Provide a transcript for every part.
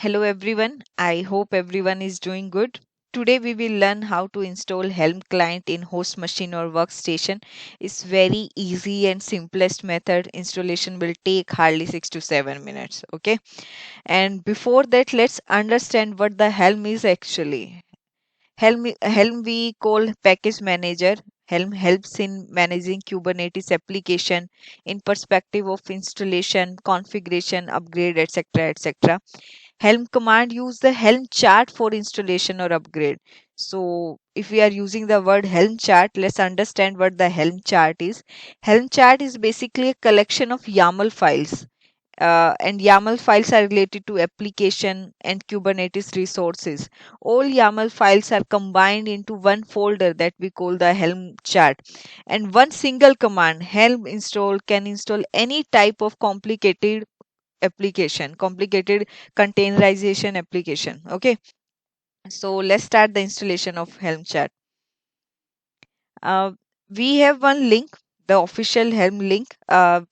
Hello everyone. I hope everyone is doing good. Today we will learn how to install Helm client in host machine or workstation. It's very easy and simplest method. Installation will take hardly 6 to 7 minutes. Okay. And before that, let's understand what the Helm is actually. Helm we call package manager. Helm helps in managing Kubernetes application in perspective of installation, configuration, upgrade, etc. etc. Helm command use the Helm chart for installation or upgrade. So if we are using the word Helm chart, let's understand what the Helm chart is. Helm chart is basically a collection of YAML files. And YAML files are related to application and Kubernetes resources. All YAML files are combined into one folder that we call the Helm chart. And one single command, Helm install, can install any type of complicated containerization application. Okay, so let's start the installation of Helm chart. uh, we have one link, the official Helm link,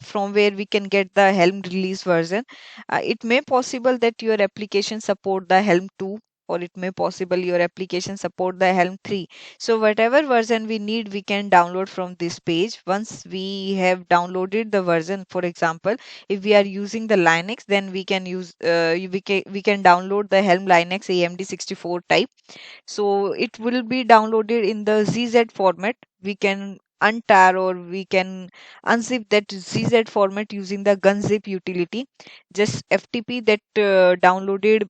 from where we can get the Helm release version. It may possible that your application support the Helm 2, or it may possible your application support the Helm 3. So whatever version we need, we can download from this page. Once we have downloaded the version, for example, if we are using the Linux, then we can use we can download the Helm Linux AMD 64 type. So it will be downloaded in the ZZ format. We can untar or we can unzip that ZZ format using the gunzip utility. Just FTP that downloaded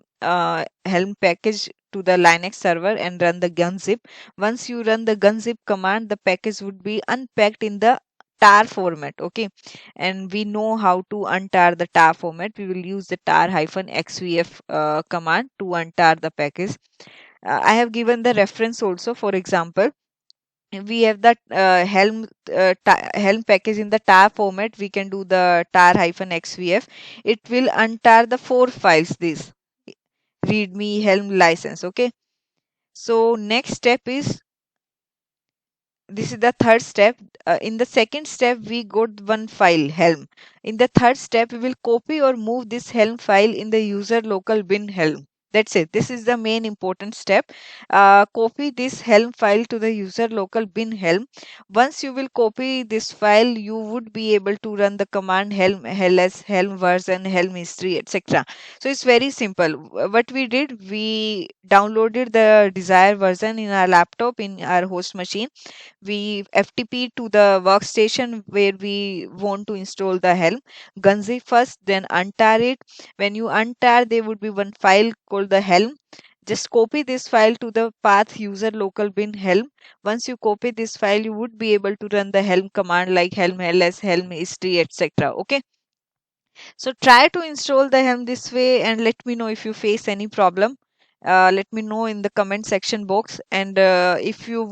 Helm package to the Linux server and run the gunzip. Once you run the gunzip command, the package would be unpacked in the tar format. Okay, and we know how to untar the tar format. We will use the tar-xvf command to untar the package. I have given the reference also. For example, we have that Helm package in the tar format. We can do the tar-xvf. It will untar the four files. This readme Helm license. Okay. So next step is, this is the third step. In the second step, we got one file Helm. In the third step, we will copy or move this Helm file in the user local bin Helm. That's it. This is the main important step. Copy this Helm file to the user local bin Helm. Once you will copy this file, you would be able to run the command Helm ls, Helm version, Helm history, etc. So it's very simple. What we did, we downloaded the desired version in our laptop, in our host machine. We FTP to the workstation where we want to install the Helm. Gunzip first, then untar it. When you untar, there would be one file called the Helm. Just copy this file to the path user local bin Helm. Once you copy this file, you would be able to run the Helm command like Helm ls, Helm history, etc. Okay. So try to install the Helm this way and let me know if you face any problem. Let me know in the comment section box. And if you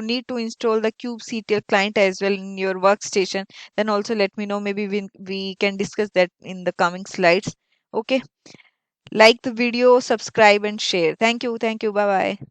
need to install the kubectl client as well in your workstation, then also let me know. Maybe we can discuss that in the coming slides. Okay. Like the video, subscribe and share. Thank you. Thank you. Bye bye.